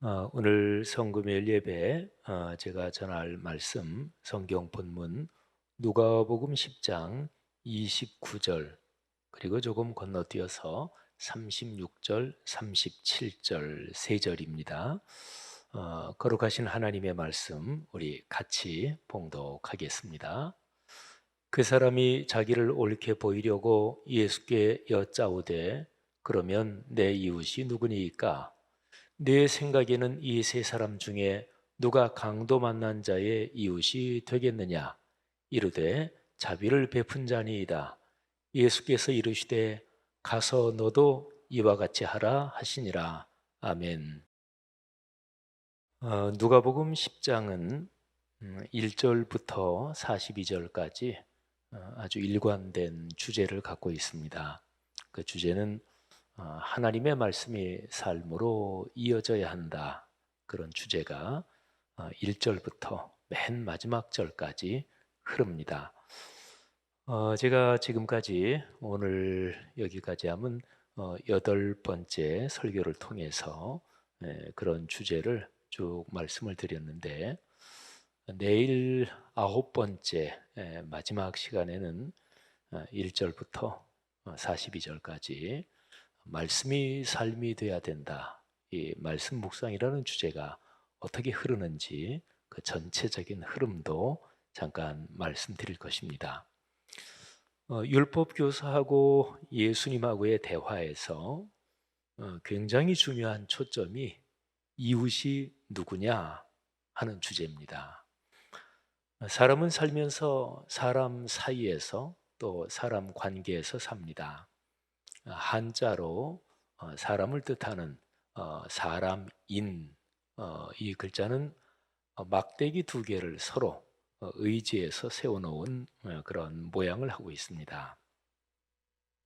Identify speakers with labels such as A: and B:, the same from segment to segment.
A: 오늘 성금요일 예배 제가 전할 말씀 성경 본문 누가복음 10장 29절 그리고 조금 건너뛰어서 36절, 37절 세 절입니다. 거룩하신 하나님의 말씀 우리 같이 봉독하겠습니다. 그 사람이 자기를 옳게 보이려고 예수께 여짜오되 그러면 내 이웃이 누구니이까? 내 생각에는 이 세 사람 중에 누가 강도 만난 자의 이웃이 되겠느냐? 이르되 자비를 베푼 자니이다. 예수께서 이르시되 가서 너도 이와 같이 하라 하시니라. 아멘. 누가복음 10장은 1절부터 42절까지 아주 일관된 주제를 갖고 있습니다. 그 주제는 하나님의 말씀이 삶으로 이어져야 한다. 그런 주제가 1절부터 맨 마지막 절까지 흐릅니다. 제가 지금까지 오늘 여기까지 하면 8번째 설교를 통해서 그런 주제를 쭉 말씀을 드렸는데 내일 9번째 마지막 시간에는 1절부터 42절까지 말씀이 삶이 돼야 된다. 이 말씀 묵상이라는 주제가 어떻게 흐르는지 그 전체적인 흐름도 잠깐 말씀드릴 것입니다. 율법 교사하고 예수님하고의 대화에서 굉장히 중요한 초점이 이웃이 누구냐 하는 주제입니다. 사람은 살면서 사람 사이에서 또 사람 관계에서 삽니다. 한자로 사람을 뜻하는 사람인 이 글자는 막대기 두 개를 서로 의지해서 세워놓은 그런 모양을 하고 있습니다.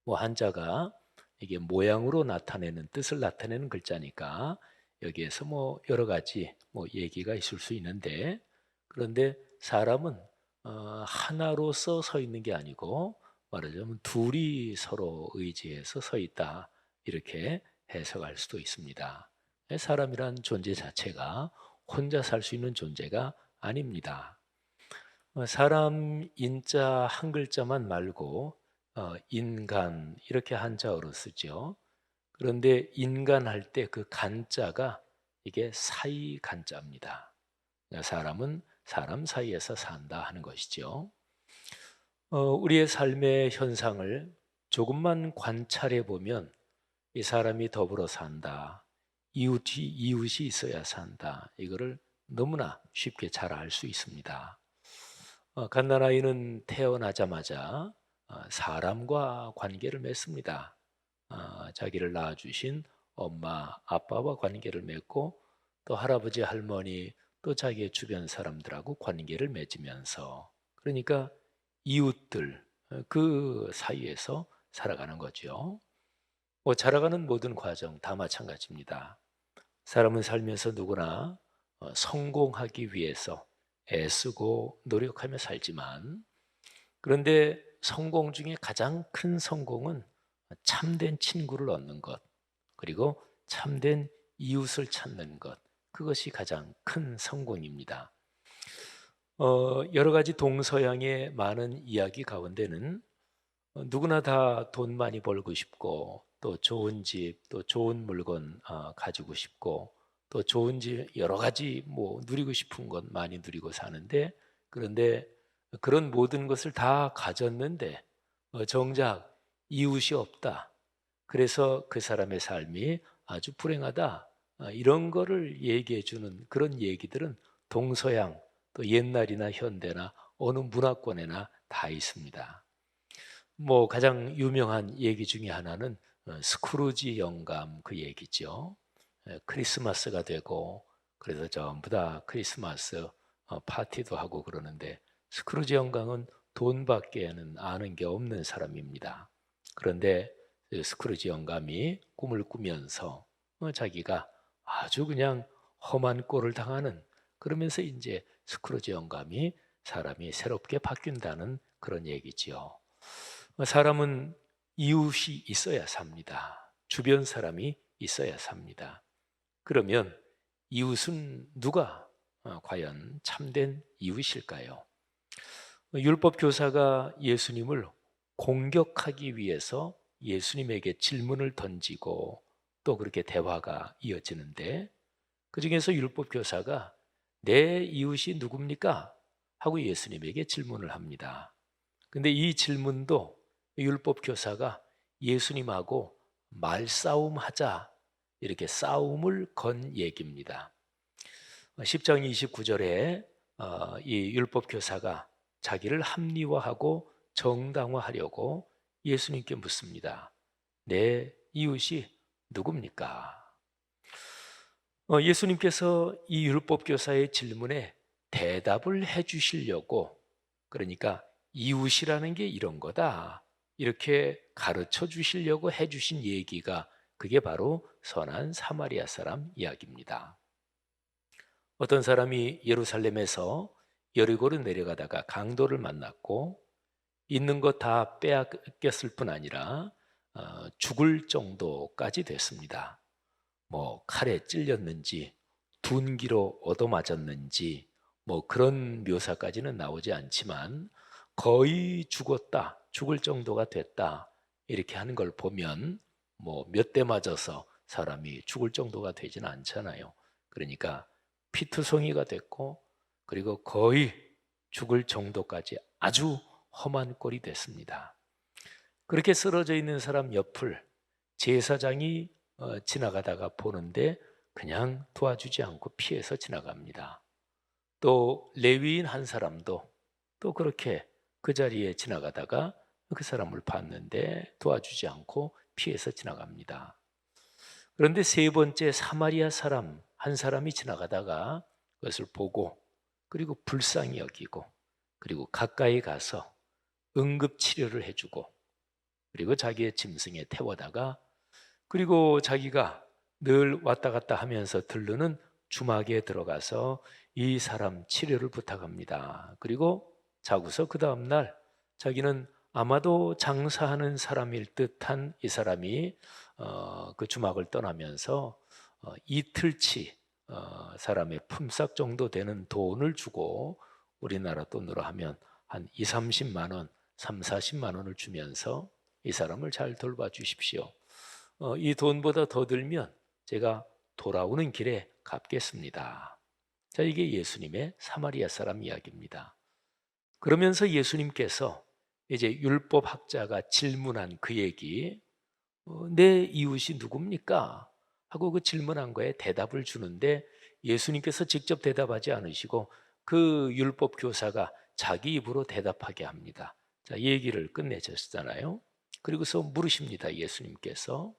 A: 한자가 이게 모양으로 나타내는 뜻을 나타내는 글자니까 여기에서 여러 가지 얘기가 있을 수 있는데 그런데 사람은 하나로서 서 있는 게 아니고 말하자면 둘이 서로 의지해서 서 있다 이렇게 해석할 수도 있습니다. 사람이란 존재 자체가 혼자 살 수 있는 존재가 아닙니다. 사람 인자 한 글자만 말고 인간 이렇게 한자어로 쓰죠. 그런데 인간 할 때 그 간자가 이게 사이 간자입니다. 그러니까 사람은 사람 사이에서 산다 하는 것이죠. 우리의 삶의 현상을 조금만 관찰해 보면 이 사람이 더불어 산다. 이웃이 있어야 산다. 이거를 너무나 쉽게 잘 알 수 있습니다. 갓난아이는 태어나자마자 사람과 관계를 맺습니다. 자기를 낳아주신 엄마, 아빠와 관계를 맺고 또 할아버지, 할머니, 또 자기의 주변 사람들하고 관계를 맺으면서 그러니까 이웃들 그 사이에서 살아가는 거죠. 자라가는 모든 과정 다 마찬가지입니다. 사람은 살면서 누구나 성공하기 위해서 애쓰고 노력하며 살지만 그런데 성공 중에 가장 큰 성공은 참된 친구를 얻는 것 그리고 참된 이웃을 찾는 것 그것이 가장 큰 성공입니다. 여러 가지 동서양의 많은 이야기 가운데는 누구나 다 돈 많이 벌고 싶고 또 좋은 집, 또 좋은 물건 가지고 싶고 또 좋은 집 여러 가지 누리고 싶은 것 많이 누리고 사는데 그런데 그런 모든 것을 다 가졌는데 정작 이웃이 없다. 그래서 그 사람의 삶이 아주 불행하다. 이런 거를 얘기해 주는 그런 얘기들은 동서양 또 옛날이나 현대나 어느 문화권에나 다 있습니다. 가장 유명한 얘기 중에 하나는 스크루지 영감 그 얘기죠. 크리스마스가 되고 그래서 전부 다 크리스마스 파티도 하고 그러는데 스크루지 영감은 돈밖에는 아는 게 없는 사람입니다. 그런데 그 스크루지 영감이 꿈을 꾸면서 자기가 아주 그냥 험한 꼴을 당하는 그러면서 이제 스크루지 영감이 사람이 새롭게 바뀐다는 그런 얘기지요. 사람은 이웃이 있어야 삽니다. 주변 사람이 있어야 삽니다. 그러면 이웃은 누가 과연 참된 이웃일까요? 율법 교사가 예수님을 공격하기 위해서 예수님에게 질문을 던지고 또 그렇게 대화가 이어지는데, 그중에서 율법 교사가 내 이웃이 누굽니까? 하고 예수님에게 질문을 합니다. 근데 이 질문도 율법 교사가 예수님하고 말싸움 하자, 이렇게 싸움을 건 얘기입니다. 10장 29절에 이 율법 교사가 자기를 합리화하고 정당화하려고 예수님께 묻습니다. 내 이웃이 누굽니까? 예수님께서 이 율법 교사의 질문에 대답을 해 주시려고, 그러니까 이웃이라는 게 이런 거다, 이렇게 가르쳐 주시려고 해 주신 얘기가, 그게 바로 선한 사마리아 사람 이야기입니다. 어떤 사람이 예루살렘에서 여리고로 내려가다가 강도를 만났고 있는 거 다 빼앗겼을 뿐 아니라 죽을 정도까지 됐습니다. 뭐 칼에 찔렸는지 둔기로 얻어맞았는지 뭐 그런 묘사까지는 나오지 않지만 거의 죽었다, 죽을 정도가 됐다, 이렇게 하는 걸 보면 뭐 몇 대 맞아서 사람이 죽을 정도가 되지는 않잖아요. 그러니까 피투성이가 됐고, 그리고 거의 죽을 정도까지 아주 험한 꼴이 됐습니다. 그렇게 쓰러져 있는 사람 옆을 제사장이 지나가다가 보는데 그냥 도와주지 않고 피해서 지나갑니다. 또 레위인 한 사람도 또 그렇게 그 자리에 지나가다가 그 사람을 봤는데 도와주지 않고 피해서 지나갑니다. 그런데 세 번째 사마리아 사람 한 사람이 지나가다가 그것을 보고, 그리고 불쌍히 여기고, 그리고 가까이 가서 응급 치료를 해주고, 그리고 자기의 짐승에 태워다가, 그리고 자기가 늘 왔다 갔다 하면서 들르는 주막에 들어가서 이 사람 치료를 부탁합니다. 그리고 자고서 그 다음날 자기는 아마도 장사하는 사람일 듯한 이 사람이 그 주막을 떠나면서 이틀치 사람의 품삯 정도 되는 돈을 주고, 우리나라 돈으로 하면 한 2, 30만 원, 3, 40만 원을 주면서 이 사람을 잘 돌봐 주십시오. 이 돈보다 더 들면 제가 돌아오는 길에 갚겠습니다. 자, 이게 예수님의 사마리아 사람 이야기입니다. 그러면서 예수님께서 이제 율법학자가 질문한 그 얘기, 내 이웃이 누굽니까? 하고 그 질문한 거에 대답을 주는데, 예수님께서 직접 대답하지 않으시고 그 율법 교사가 자기 입으로 대답하게 합니다. 자, 얘기를 끝내셨잖아요. 그리고서 물으십니다. 예수님께서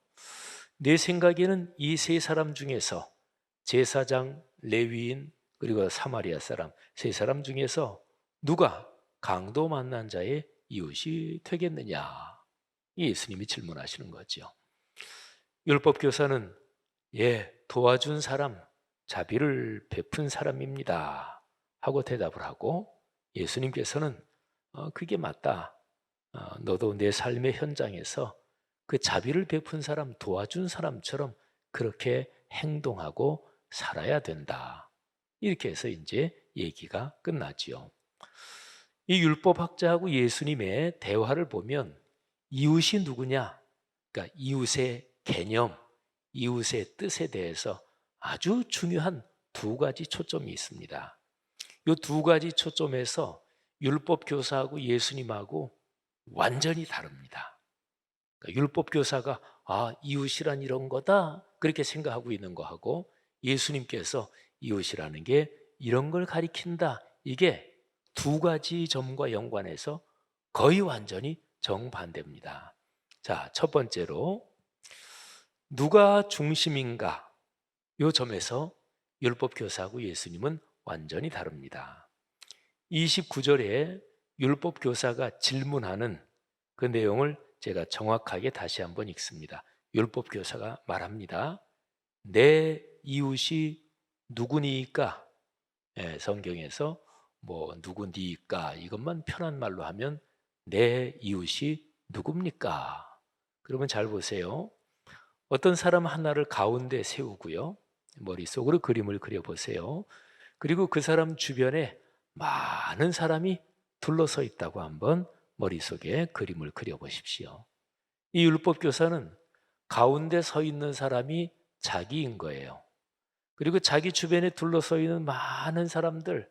A: 내 생각에는 이 세 사람 중에서 제사장, 레위인, 그리고 사마리아 사람 세 사람 중에서 누가 강도 만난 자의 이웃이 되겠느냐? 예수님이 질문하시는 거죠. 율법 교사는 도와준 사람, 자비를 베푼 사람입니다 하고 대답을 하고, 예수님께서는 그게 맞다. 너도 내 삶의 현장에서 그 자비를 베푼 사람, 도와준 사람처럼 그렇게 행동하고 살아야 된다. 이렇게 해서 이제 얘기가 끝나지요. 이 율법학자하고 예수님의 대화를 보면 이웃이 누구냐? 그러니까 이웃의 개념, 이웃의 뜻에 대해서 아주 중요한 두 가지 초점이 있습니다. 이 두 가지 초점에서 율법 교사하고 예수님하고 완전히 다릅니다. 그러니까 율법 교사가 이웃이란 이런 거다, 그렇게 생각하고 있는 거하고, 예수님께서 이웃이라는 게 이런 걸 가리킨다, 이게 두 가지 점과 연관해서 거의 완전히 정반대입니다. 자, 첫 번째로 누가 중심인가, 이 점에서 율법 교사하고 예수님은 완전히 다릅니다. 29절에 율법 교사가 질문하는 그 내용을 제가 정확하게 다시 한번 읽습니다. 율법 교사가 말합니다. 내 이웃이 누구니까? 성경에서 뭐 누구니까 이것만 편한 말로 하면 내 이웃이 누굽니까? 그러면 잘 보세요. 어떤 사람 하나를 가운데 세우고요, 머릿속으로 그림을 그려보세요. 그리고 그 사람 주변에 많은 사람이 둘러서 있다고 한번 머릿속에 그림을 그려보십시오. 이 율법 교사는 가운데 서 있는 사람이 자기인 거예요. 그리고 자기 주변에 둘러서 있는 많은 사람들,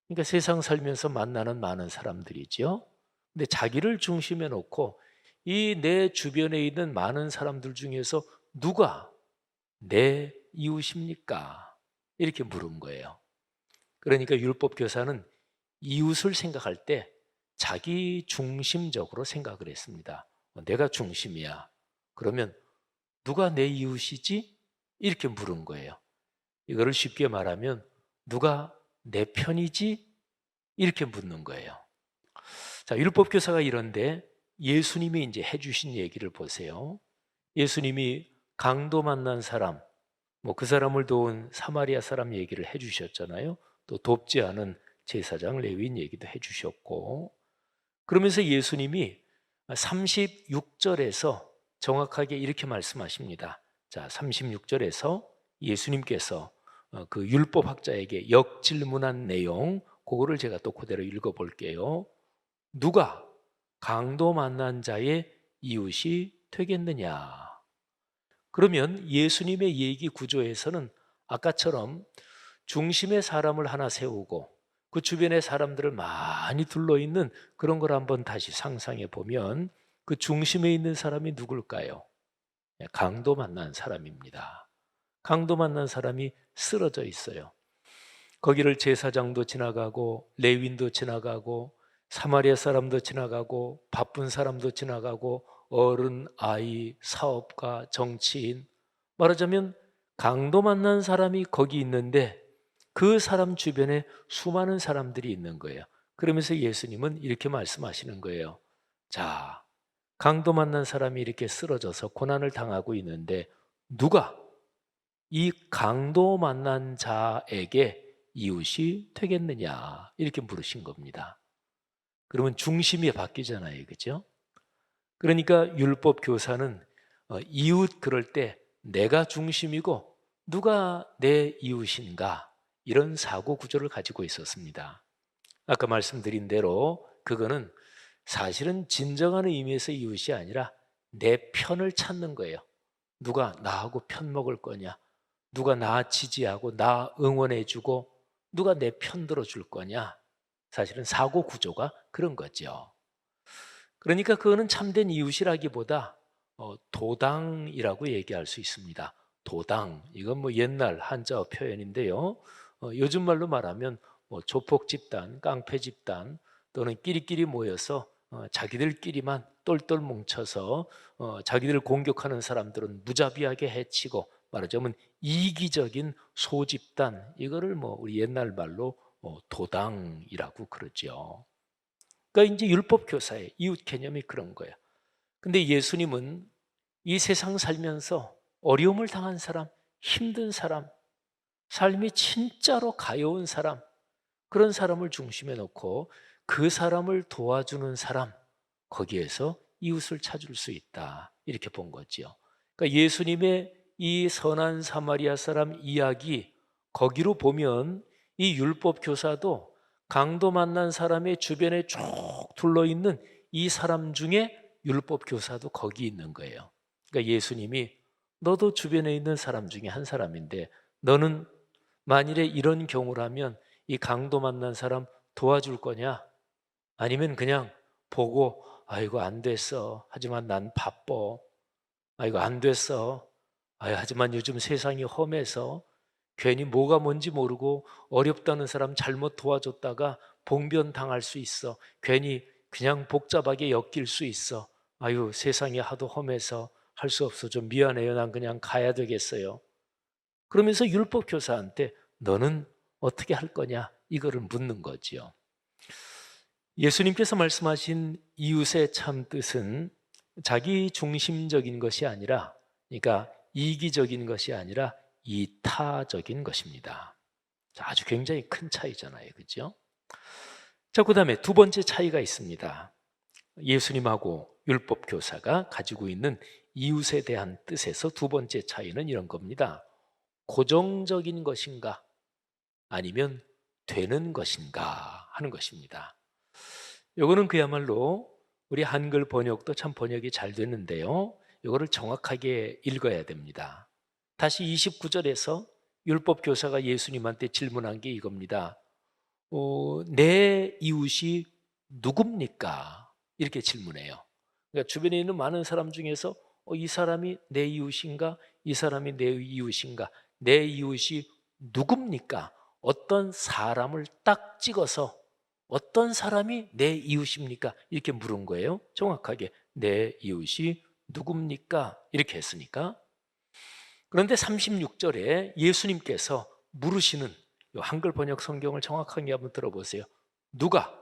A: 그러니까 세상 살면서 만나는 많은 사람들이죠. 근데 자기를 중심에 놓고 이 내 주변에 있는 많은 사람들 중에서 누가 내 이웃입니까? 이렇게 물은 거예요. 그러니까 율법 교사는 이웃을 생각할 때 자기 중심적으로 생각을 했습니다. 내가 중심이야. 그러면 누가 내 이웃이지? 이렇게 물은 거예요. 이거를 쉽게 말하면 누가 내 편이지? 이렇게 묻는 거예요. 자, 율법 교사가 이런데 예수님이 이제 해주신 얘기를 보세요. 예수님이 강도 만난 사람, 뭐 그 사람을 도운 사마리아 사람 얘기를 해주셨잖아요. 또 돕지 않은 제사장 레위인 얘기도 해주셨고, 그러면서 예수님이 36절에서 정확하게 이렇게 말씀하십니다. 자, 36절에서 예수님께서 그 율법학자에게 역질문한 내용, 그거를 제가 또 그대로 읽어볼게요. 누가 강도 만난 자의 이웃이 되겠느냐? 그러면 예수님의 얘기 구조에서는 아까처럼 중심에 사람을 하나 세우고 그 주변에 사람들을 많이 둘러있는 그런 걸 한번 다시 상상해 보면 그 중심에 있는 사람이 누굴까요? 강도 만난 사람입니다. 강도 만난 사람이 쓰러져 있어요. 거기를 제사장도 지나가고 레위인도 지나가고 사마리아 사람도 지나가고 바쁜 사람도 지나가고 어른, 아이, 사업가, 정치인, 말하자면 강도 만난 사람이 거기 있는데 그 사람 주변에 수많은 사람들이 있는 거예요. 그러면서 예수님은 이렇게 말씀하시는 거예요. 자, 강도 만난 사람이 이렇게 쓰러져서 고난을 당하고 있는데 누가 이 강도 만난 자에게 이웃이 되겠느냐? 이렇게 물으신 겁니다. 그러면 중심이 바뀌잖아요. 그죠? 그러니까 율법 교사는 이웃 그럴 때 내가 중심이고 누가 내 이웃인가? 이런 사고 구조를 가지고 있었습니다. 아까 말씀드린 대로 그거는 사실은 진정한 의미에서 이웃이 아니라 내 편을 찾는 거예요. 누가 나하고 편 먹을 거냐? 누가 나 지지하고 나 응원해주고 누가 내 편 들어줄 거냐? 사실은 사고 구조가 그런 거죠. 그러니까 그거는 참된 이웃이라기보다 도당이라고 얘기할 수 있습니다. 도당, 이건 뭐 옛날 한자어 표현인데요. 요즘 말로 말하면 뭐 조폭 집단, 깡패 집단 또는 끼리끼리 모여서 자기들끼리만 똘똘 뭉쳐서 자기들을 공격하는 사람들은 무자비하게 해치고 말하자면 이기적인 소집단, 이거를 뭐 우리 옛날 말로 도당이라고 그러죠. 그러니까 이제 율법 교사의 이웃 개념이 그런 거예요. 근데 예수님은 이 세상 살면서 어려움을 당한 사람, 힘든 사람, 삶이 진짜로 가여운 사람, 그런 사람을 중심에 놓고 그 사람을 도와주는 사람, 거기에서 이웃을 찾을 수 있다. 이렇게 본 거지요. 그러니까 예수님의 이 선한 사마리아 사람 이야기, 거기로 보면 이 율법 교사도 강도 만난 사람의 주변에 쭉 둘러 있는 이 사람 중에 율법 교사도 거기 있는 거예요. 그러니까 예수님이 너도 주변에 있는 사람 중에 한 사람인데 너는 만일에 이런 경우라면 이 강도 만난 사람 도와줄 거냐? 아니면 그냥 보고 아이고 안 됐어. 하지만 난 바빠. 아이고 안 됐어. 아이 하지만 요즘 세상이 험해서 괜히 뭐가 뭔지 모르고 어렵다는 사람 잘못 도와줬다가 봉변 당할 수 있어. 괜히 그냥 복잡하게 엮일 수 있어. 아유 세상이 하도 험해서 할 수 없어. 좀 미안해요. 난 그냥 가야 되겠어요. 그러면서 율법 교사한테 너는 어떻게 할 거냐? 이거를 묻는 거지요. 예수님께서 말씀하신 이웃의 참 뜻은 자기 중심적인 것이 아니라, 그러니까 이기적인 것이 아니라 이타적인 것입니다. 아주 굉장히 큰 차이잖아요. 그죠? 자, 그 다음에 두 번째 차이가 있습니다. 예수님하고 율법 교사가 가지고 있는 이웃에 대한 뜻에서 두 번째 차이는 이런 겁니다. 고정적인 것인가 아니면 되는 것인가 하는 것입니다. 요거는 그야말로 우리 한글 번역도 참 번역이 잘 됐는데요. 요거를 정확하게 읽어야 됩니다. 다시 29절에서 율법 교사가 예수님한테 질문한 게 이겁니다. 내 이웃이 누굽니까? 이렇게 질문해요. 그러니까 주변에 있는 많은 사람 중에서 이 사람이 내 이웃인가? 이 사람이 내 이웃인가? 내 이웃이 누굽니까? 어떤 사람을 딱 찍어서 어떤 사람이 내 이웃입니까? 이렇게 물은 거예요. 정확하게 내 이웃이 누굽니까? 이렇게 했으니까. 그런데 36절에 예수님께서 물으시는 이 한글 번역 성경을 정확하게 한번 들어보세요. 누가?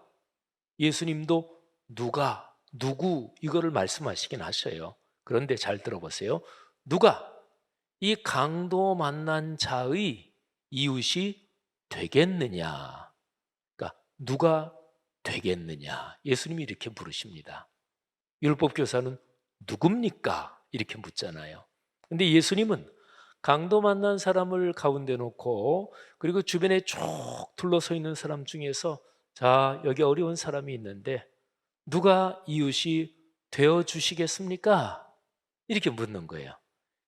A: 예수님도 누가, 누구 이거를 말씀하시긴 하셔요. 그런데 잘 들어보세요. 누가 이 강도 만난 자의 이웃이 되겠느냐? 그러니까 누가 되겠느냐? 예수님이 이렇게 물으십니다. 율법 교사는 누굽니까? 이렇게 묻잖아요. 근데 예수님은 강도 만난 사람을 가운데 놓고 그리고 주변에 쭉 둘러서 있는 사람 중에서 자, 여기 어려운 사람이 있는데 누가 이웃이 되어 주시겠습니까? 이렇게 묻는 거예요.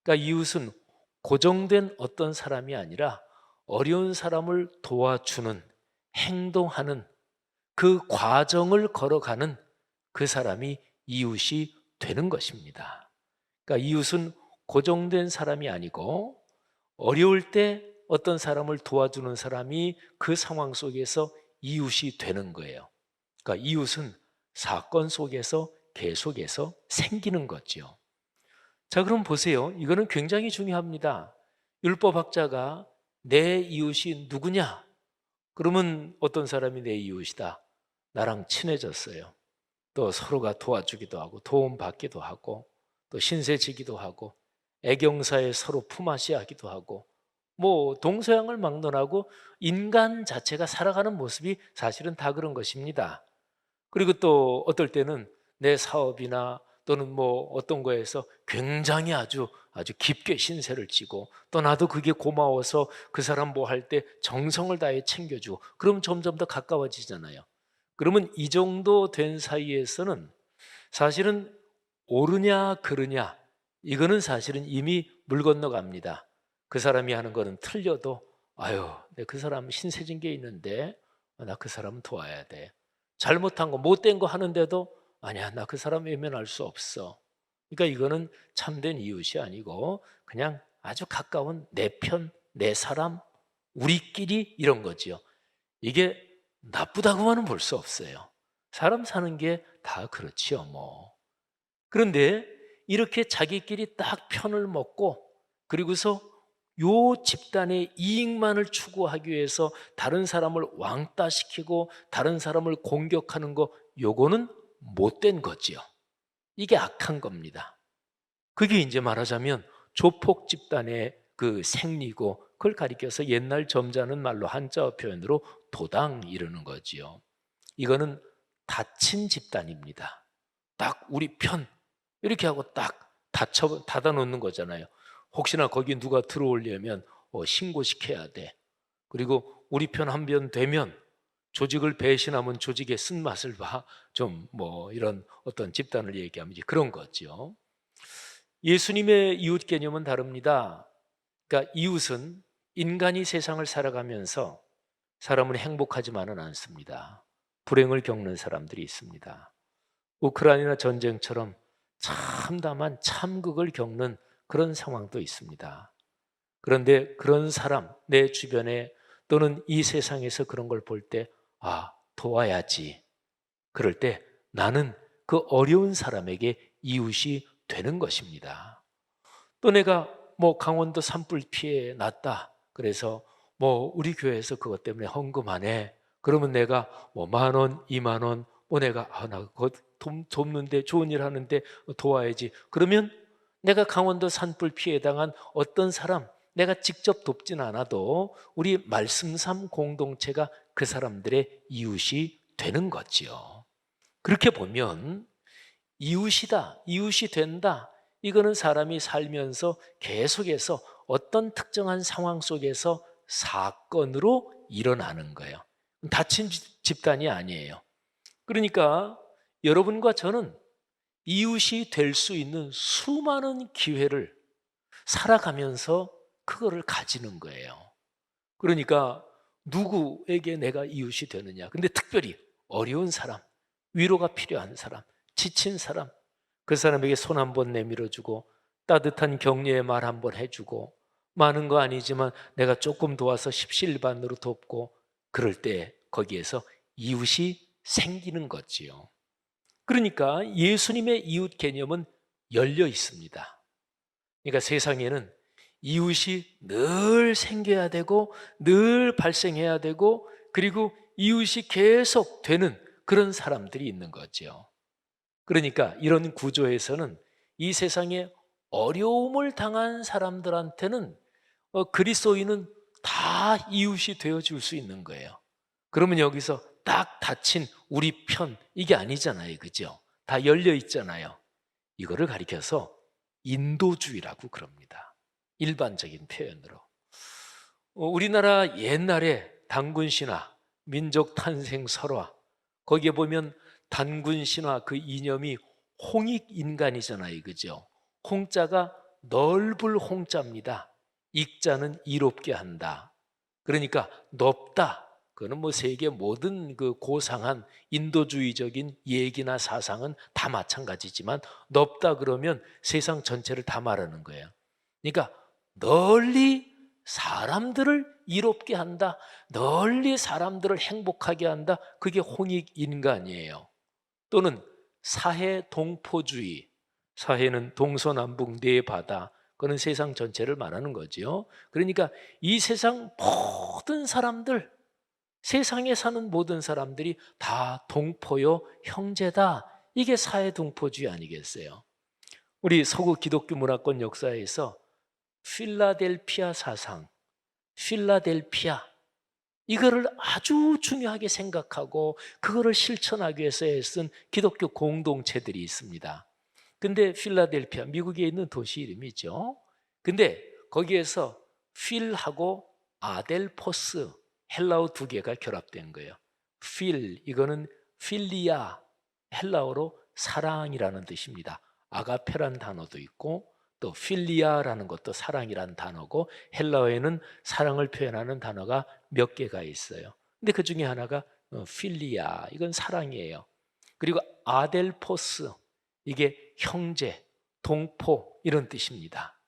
A: 그러니까 이웃은 고정된 어떤 사람이 아니라 어려운 사람을 도와주는, 행동하는 그 과정을 걸어가는 그 사람이 이웃이 되는 것입니다. 그러니까 이웃은 고정된 사람이 아니고 어려울 때 어떤 사람을 도와주는 사람이 그 상황 속에서 이웃이 되는 거예요. 그러니까 이웃은 사건 속에서 계속해서 생기는 거죠. 자, 그럼 보세요. 이거는 굉장히 중요합니다. 율법학자가 내 이웃이 누구냐? 그러면 어떤 사람이 내 이웃이다? 나랑 친해졌어요. 또 서로가 도와주기도 하고 도움받기도 하고 또 신세지기도 하고 애경사에 서로 품앗이 하기도 하고 뭐 동서양을 막론하고 인간 자체가 살아가는 모습이 사실은 다 그런 것입니다. 그리고 또 어떨 때는 내 사업이나 또는 뭐 어떤 거에서 굉장히 아주 깊게 신세를 지고 또 나도 그게 고마워서 그 사람 뭐 할 때 정성을 다해 챙겨주고 그럼 점점 더 가까워지잖아요. 그러면 이 정도 된 사이에서는 사실은 옳으냐 그르냐 이거는 사실은 이미 물 건너갑니다. 그 사람이 하는 거는 틀려도 아유, 그 사람 신세진 게 있는데 나 그 사람은 도와야 돼. 잘못한 거 못된 거 하는데도 아니야, 나 그 사람 외면할 수 없어. 그러니까 이거는 참된 이웃이 아니고 그냥 아주 가까운 내 편, 내 사람, 우리끼리 이런 거지요. 이게 나쁘다고만은 볼 수 없어요. 사람 사는 게 다 그렇지요, 뭐. 그런데 이렇게 자기끼리 딱 편을 먹고 그리고서 요 집단의 이익만을 추구하기 위해서 다른 사람을 왕따시키고 다른 사람을 공격하는 거 요거는 못된 거지요. 이게 악한 겁니다. 그게 이제 말하자면 조폭 집단의 그 생리고 그걸 가리켜서 옛날 점잖은 말로 한자어 표현으로 도당 이러는 거지요. 이거는 닫힌 집단입니다. 딱 우리 편 이렇게 하고 딱 닫아 놓는 거잖아요. 혹시나 거기 누가 들어오려면 신고시켜야 돼. 그리고 우리 편 한 편 되면 조직을 배신하면 조직의 쓴맛을 봐. 좀 뭐 이런 어떤 집단을 얘기하면 이제 그런 거죠. 예수님의 이웃 개념은 다릅니다. 그러니까 이웃은 인간이 세상을 살아가면서 사람은 행복하지만은 않습니다. 불행을 겪는 사람들이 있습니다. 우크라이나 전쟁처럼 참담한 참극을 겪는 그런 상황도 있습니다. 그런데 그런 사람, 내 주변에 또는 이 세상에서 그런 걸 볼 때, 아, 도와야지. 그럴 때 나는 그 어려운 사람에게 이웃이 되는 것입니다. 또 내가 뭐 강원도 산불 피해 났다. 그래서 뭐 우리 교회에서 그것 때문에 헌금하네. 그러면 내가 뭐 10,000원, 20,000원, 뭐 내가 나 그거 돕는데 좋은 일 하는데 도와야지. 그러면 내가 강원도 산불 피해 당한 어떤 사람 내가 직접 돕진 않아도 우리 말씀삼 공동체가 그 사람들의 이웃이 되는 거지요. 그렇게 보면 이웃이다, 이웃이 된다. 이거는 사람이 살면서 계속해서 어떤 특정한 상황 속에서 사건으로 일어나는 거예요. 다친 집단이 아니에요. 그러니까 여러분과 저는 이웃이 될 수 있는 수많은 기회를 살아가면서 그거를 가지는 거예요. 그러니까 누구에게 내가 이웃이 되느냐. 근데 특별히 어려운 사람, 위로가 필요한 사람, 지친 사람, 그 사람에게 손 한번 내밀어주고 따뜻한 격려의 말 한번 해주고 많은 거 아니지만 내가 조금 도와서 십시일반으로 돕고 그럴 때 거기에서 이웃이 생기는 거지요. 그러니까 예수님의 이웃 개념은 열려 있습니다. 그러니까 세상에는 이웃이 늘 생겨야 되고 늘 발생해야 되고 그리고 이웃이 계속 되는 그런 사람들이 있는 거죠. 그러니까 이런 구조에서는 이 세상에 어려움을 당한 사람들한테는 그리스도인은 다 이웃이 되어줄 수 있는 거예요. 그러면 여기서 딱 닫힌 우리 편 이게 아니잖아요, 그죠? 다 열려 있잖아요. 이거를 가리켜서 인도주의라고 그럽니다. 일반적인 표현으로. 우리나라 옛날에 단군 신화, 민족 탄생 설화 거기에 보면 단군 신화 그 이념이 홍익 인간이잖아요, 그죠? 홍자가 넓을 홍자입니다. 익자는 이롭게 한다. 그러니까 넓다. 그거는 뭐 세계 모든 그 고상한 인도주의적인 얘기나 사상은 다 마찬가지지만 넓다 그러면 세상 전체를 다 말하는 거예요. 그러니까 널리 사람들을 이롭게 한다. 널리 사람들을 행복하게 한다. 그게 홍익인간이에요. 또는 사해동포주의. 사해는 동서남북 네 바다. 그는 세상 전체를 말하는 거죠. 그러니까 이 세상 모든 사람들, 세상에 사는 모든 사람들이 다 동포요, 형제다. 이게 사해동포주의 아니겠어요? 우리 서구 기독교 문화권 역사에서 필라델피아 사상, 필라델피아 이거를 아주 중요하게 생각하고 그거를 실천하기 위해서 애쓴 기독교 공동체들이 있습니다. 근데 필라델피아, 미국에 있는 도시 이름이죠. 근데 거기에서 필하고 아델포스, 헬라어 두 개가 결합된 거예요. 필, 이거는 필리아, 헬라어로 사랑이라는 뜻입니다. 아가페란 단어도 있고 또 필리아라는 것도 사랑이라는 단어고 헬라어에는 사랑을 표현하는 단어가 몇 개가 있어요. 근데 그 중에 하나가 필리아, 이건 사랑이에요. 그리고 아델포스, 이게 형제, 동포 이런 뜻입니다.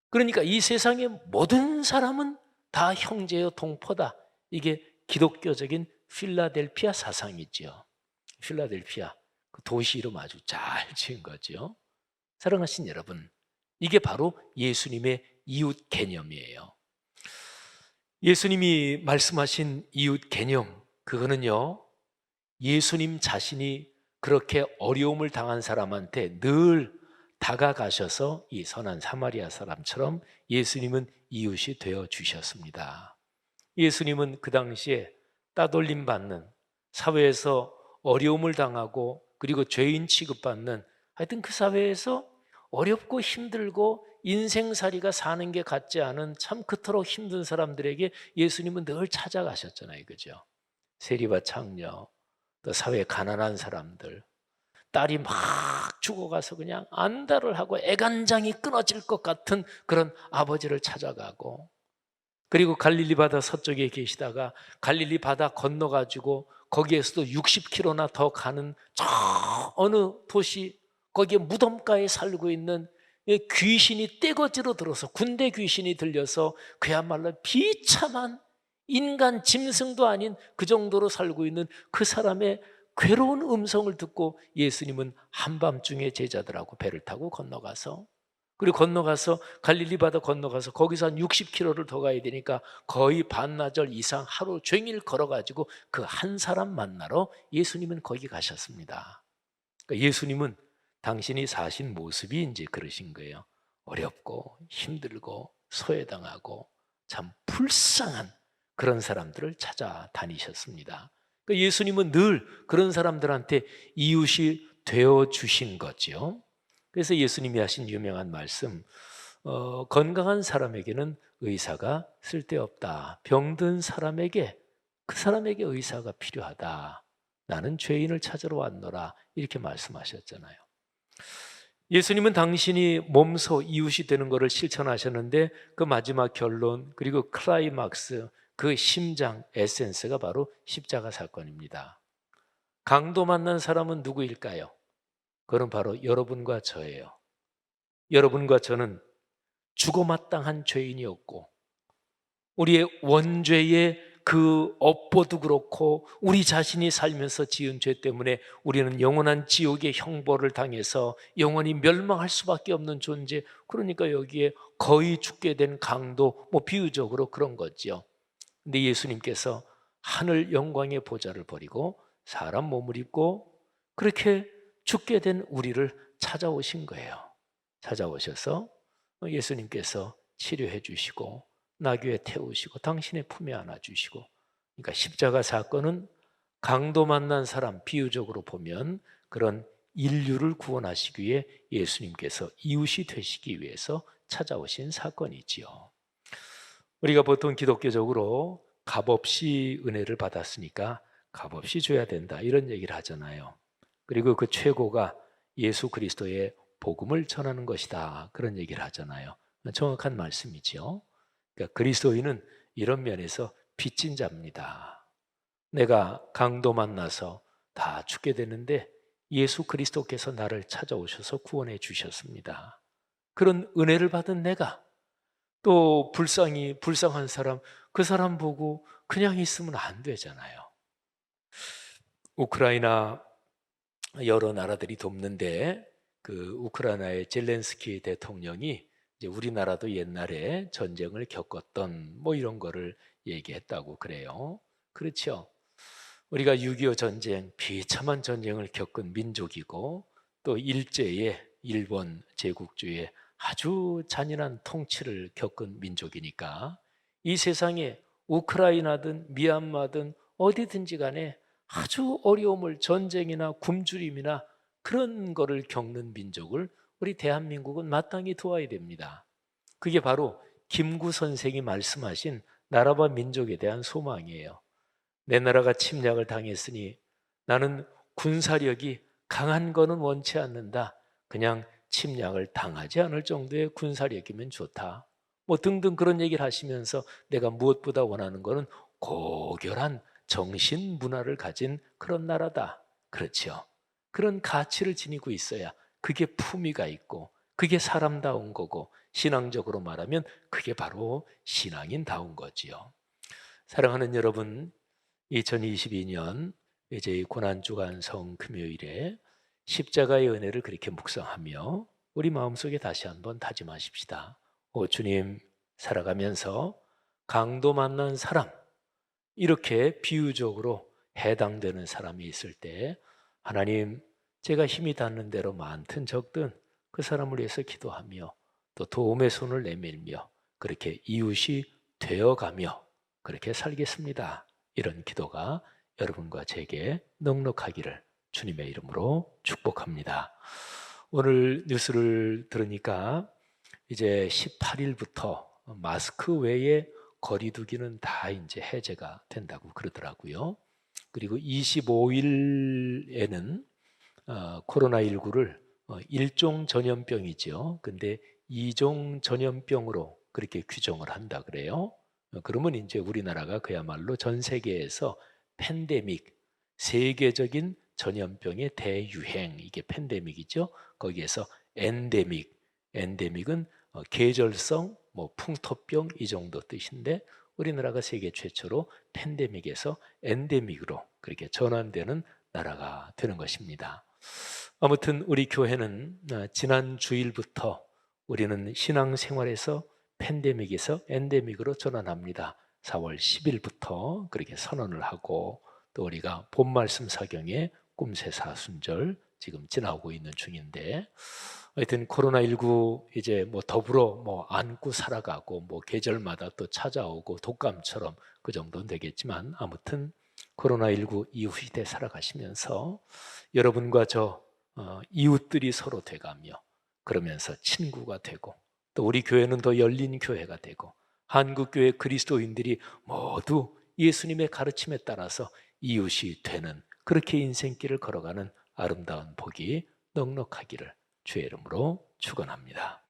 A: 그러니까 이 세상의 모든 사람은 다 형제요 동포다. 이게 기독교적인 필라델피아 사상이죠. 필라델피아, 그 도시 이름 아주 잘 지은 거죠. 사랑하신 여러분, 이게 바로 예수님의 이웃 개념이에요. 예수님이 말씀하신 이웃 개념, 그거는요, 예수님 자신이 그렇게 어려움을 당한 사람한테 늘 다가가셔서 이 선한 사마리아 사람처럼 예수님은 이웃이 되어 주셨습니다. 예수님은 그 당시에 따돌림 받는, 사회에서 어려움을 당하고 그리고 죄인 취급받는, 하여튼 그 사회에서 어렵고 힘들고 인생살이가 사는 게 같지 않은 참 그토록 힘든 사람들에게 예수님은 늘 찾아가셨잖아요, 그죠? 세리와 창녀, 또 사회에 가난한 사람들, 딸이 막 죽어가서 그냥 안달을 하고 애간장이 끊어질 것 같은 그런 아버지를 찾아가고, 그리고 갈릴리 바다 서쪽에 계시다가 갈릴리 바다 건너가지고 거기에서도 60km나 더 가는 저 어느 도시, 거기에 무덤가에 살고 있는 귀신이 떼거지로 들어서, 군대 귀신이 들려서 그야말로 비참한 인간 짐승도 아닌 그 정도로 살고 있는 그 사람의 괴로운 음성을 듣고 예수님은 한밤중에 제자들하고 배를 타고 건너가서, 그리고 건너가서 갈릴리 바다 건너가서 거기서 한 60km를 더 가야 되니까 거의 반나절 이상 하루 종일 걸어가지고 그 한 사람 만나러 예수님은 거기 가셨습니다. 그러니까 예수님은 당신이 사신 모습이 이제 그러신 거예요. 어렵고 힘들고 소외당하고 참 불쌍한 그런 사람들을 찾아다니셨습니다. 그러니까 예수님은 늘 그런 사람들한테 이웃이 되어 주신 거죠. 그래서 예수님이 하신 유명한 말씀, 건강한 사람에게는 의사가 쓸데없다. 병든 사람에게, 그 사람에게 의사가 필요하다. 나는 죄인을 찾으러 왔노라. 이렇게 말씀하셨잖아요. 예수님은 당신이 몸소 이웃이 되는 것을 실천하셨는데 그 마지막 결론, 그리고 클라이막스, 그 심장, 에센스가 바로 십자가 사건입니다. 강도 만난 사람은 누구일까요? 그건 바로 여러분과 저예요. 여러분과 저는 죽어마땅한 죄인이었고, 우리의 원죄의 그 업보도 그렇고 우리 자신이 살면서 지은 죄 때문에 우리는 영원한 지옥의 형벌을 당해서 영원히 멸망할 수밖에 없는 존재, 그러니까 여기에 거의 죽게 된 강도, 비유적으로 그런 거지요. 근데 예수님께서 하늘 영광의 보좌를 버리고 사람 몸을 입고 그렇게 죽게 된 우리를 찾아오신 거예요. 찾아오셔서 예수님께서 치료해 주시고 나귀에 태우시고 당신의 품에 안아주시고, 그러니까 십자가 사건은 강도 만난 사람, 비유적으로 보면 그런 인류를 구원하시기 위해 예수님께서 이웃이 되시기 위해서 찾아오신 사건이지요. 우리가 보통 기독교적으로 값없이 은혜를 받았으니까 값없이 줘야 된다, 이런 얘기를 하잖아요. 그리고 그 최고가 예수 그리스도의 복음을 전하는 것이다, 그런 얘기를 하잖아요. 정확한 말씀이죠. 그러니까 그리스도인은 이런 면에서 빚진 자입니다. 내가 강도 만나서 다 죽게 되는데 예수 그리스도께서 나를 찾아오셔서 구원해 주셨습니다. 그런 은혜를 받은 내가 또 불쌍한 사람, 그 사람 보고 그냥 있으면 안 되잖아요. 우크라이나 여러 나라들이 돕는데 그 우크라이나의 젤렌스키 대통령이 이제 우리나라도 옛날에 전쟁을 겪었던 이런 거를 얘기했다고 그래요. 그렇죠. 우리가 6.25 전쟁, 비참한 전쟁을 겪은 민족이고 또 일제의 일본 제국주의의 아주 잔인한 통치를 겪은 민족이니까 이 세상에 우크라이나든 미얀마든 어디든지 간에 아주 어려움을, 전쟁이나 굶주림이나 그런 거를 겪는 민족을 우리 대한민국은 마땅히 도와야 됩니다. 그게 바로 김구 선생이 말씀하신 나라와 민족에 대한 소망이에요. 내 나라가 침략을 당했으니 나는 군사력이 강한 거는 원치 않는다. 그냥 침략을 당하지 않을 정도의 군사력이면 좋다. 등등 그런 얘기를 하시면서 내가 무엇보다 원하는 거는 고결한 정신 문화를 가진 그런 나라다. 그렇죠. 그런 가치를 지니고 있어야 그게 품위가 있고 그게 사람다운 거고, 신앙적으로 말하면 그게 바로 신앙인다운 거지요. 사랑하는 여러분, 2022년 이제 고난주간성 금요일에 십자가의 은혜를 그렇게 묵상하며 우리 마음속에 다시 한번 다짐하십시다. 주님, 살아가면서 강도 만난 사람, 이렇게 비유적으로 해당되는 사람이 있을 때 하나님, 제가 힘이 닿는 대로 많든 적든 그 사람을 위해서 기도하며 또 도움의 손을 내밀며 그렇게 이웃이 되어가며 그렇게 살겠습니다. 이런 기도가 여러분과 제게 넉넉하기를 주님의 이름으로 축복합니다. 오늘 뉴스를 들으니까 이제 18일부터 마스크 외에 거리두기는 다 이제 해제가 된다고 그러더라고요. 그리고 25일에는 코로나19를 일종 전염병이죠. 근데 2종 전염병으로 그렇게 규정을 한다 그래요. 그러면 이제 우리나라가 그야말로 전 세계에서 팬데믹, 세계적인 전염병의 대유행, 이게 팬데믹이죠. 거기에서 엔데믹은 계절성 풍토병 이 정도 뜻인데 우리나라가 세계 최초로 팬데믹에서 엔데믹으로 그렇게 전환되는 나라가 되는 것입니다. 아무튼 우리 교회는 지난 주일부터 우리는 신앙생활에서 팬데믹에서 엔데믹으로 전환합니다. 4월 10일부터 그렇게 선언을 하고 또 우리가 본말씀 사경에 꿈새 사순절 지금 지나고 있는 중인데, 하여튼 코로나19 이제 더불어 안고 살아가고 계절마다 또 찾아오고 독감처럼 그 정도는 되겠지만, 아무튼 코로나19 이후 시대 살아가시면서 여러분과 저 이웃들이 서로 돼가며 그러면서 친구가 되고 또 우리 교회는 더 열린 교회가 되고 한국교회 그리스도인들이 모두 예수님의 가르침에 따라서 이웃이 되는 그렇게 인생길을 걸어가는 아름다운 복이 넉넉하기를 주의 이름으로 축원합니다.